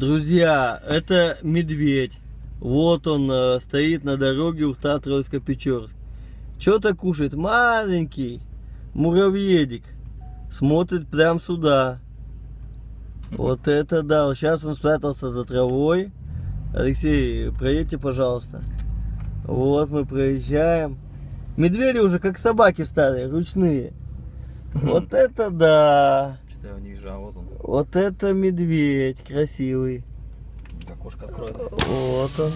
Друзья, это медведь. Вот он стоит на дороге Ухта-Троицко-Печорск. Что-то кушает. Маленький муравьедик. Смотрит прям сюда. Вот это да. Сейчас он спрятался за травой. Алексей, проедьте, пожалуйста. Вот мы проезжаем. Медведи уже как собаки стали, ручные. Вот это да. Что-то я его не вижу, а вот он. Вот это медведь красивый. Окошко откроет. Вот он.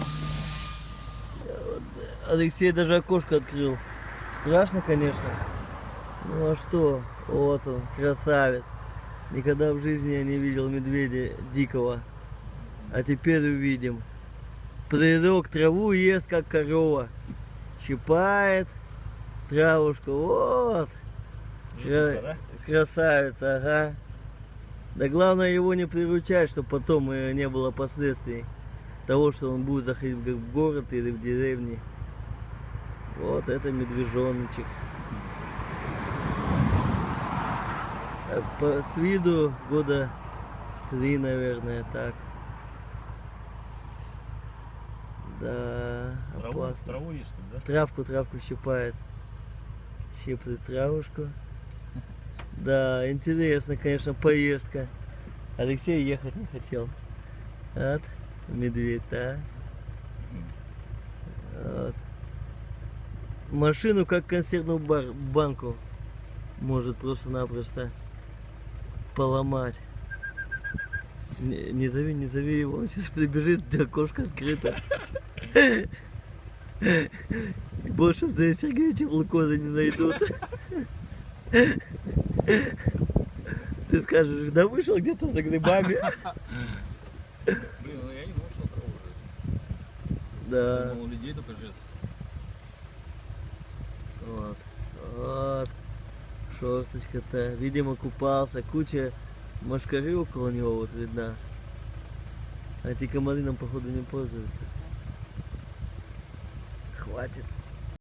Алексей даже окошко открыл. Страшно, конечно. Ну а что? Вот он, красавец. Никогда в жизни я не видел медведя дикого. А теперь увидим. Прирок траву ест, как корова. Щипает травушку. Вот. Красавица, ага. Да главное его не приручать, чтобы потом не было последствий того, что он будет заходить в город или в деревни. Вот это медвежоночек. С виду года 3, наверное, так. Да, опасно. Траву есть, что ли, да? Травку щипает. Щиплет травушку. Да, интересно, конечно, поездка. Алексей ехать не хотел. Вот, медведь, да. Вот. Машину как консервную банку может просто-напросто поломать. Не зови его, он сейчас прибежит, окошко открыто. И больше Андрея Сергеевича в Луконе не найдут. Ты скажешь, да вышел где-то за грибами. Блин, ну я не думал, что траву жрет. Да. Думал, у людей только жрет. Вот. Шерсточка-то. Видимо, купался. Куча мошкары около него вот видна. А эти комары нам, походу, не пользуются. Хватит.